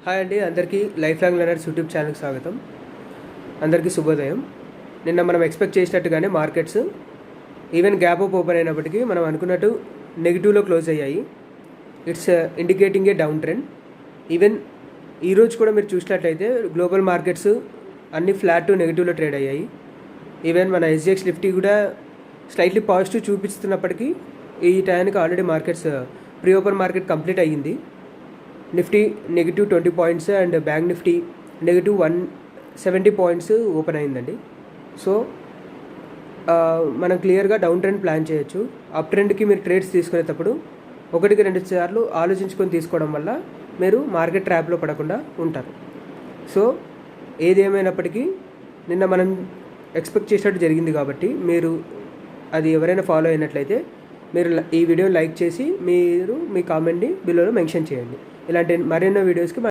Hi అండి, అందరికీ life long learners YouTube ఛానల్కి స్వాగతం. అందరికీ శుభోదయం. నిన్న మనం ఎక్స్పెక్ట్ చేసినట్టుగానే markets even gap up open అయినప్పటికీ మనం అనుకున్నట్టు నెగిటివ్లో క్లోజ్ అయ్యాయి. It's indicating a down trend. Even ఈరోజు కూడా మీరు చూసినట్లయితే గ్లోబల్ మార్కెట్స్ అన్ని ఫ్లాట్ టు నెగిటివ్లో ట్రేడ్ అయ్యాయి. ఈవెన్ మన ఎస్జిఎక్స్ నిఫ్టీ కూడా స్లైట్లీ పాజిటివ్ చూపిస్తున్నప్పటికీ ఈ టైంకి already markets pre open market complete అయ్యింది. Nifty negative 20 points and bank Nifty negative 170 points open అయిందండి. సో మనం క్లియర్గా డౌన్ ట్రెండ్ ప్లాన్ చేయొచ్చు. అప్ ట్రెండ్కి మీరు ట్రేడ్స్ తీసుకునేటప్పుడు 1-2 సార్లు ఆలోచించుకొని తీసుకోవడం వల్ల మీరు మార్కెట్ ట్రాప్లో పడకుండా ఉంటారు. సో ఏది ఏమైనప్పటికీ నిన్న మనం ఎక్స్పెక్ట్ చేసినట్టు జరిగింది కాబట్టి మీరు అది ఎవరైనా ఫాలో అయినట్లయితే మీరు ఈ వీడియో లైక్ చేసి మీరు మీ కామెంట్ని బిలోలో మెన్షన్ చేయండి. ఇలాంటి మరెన్నో వీడియోస్కి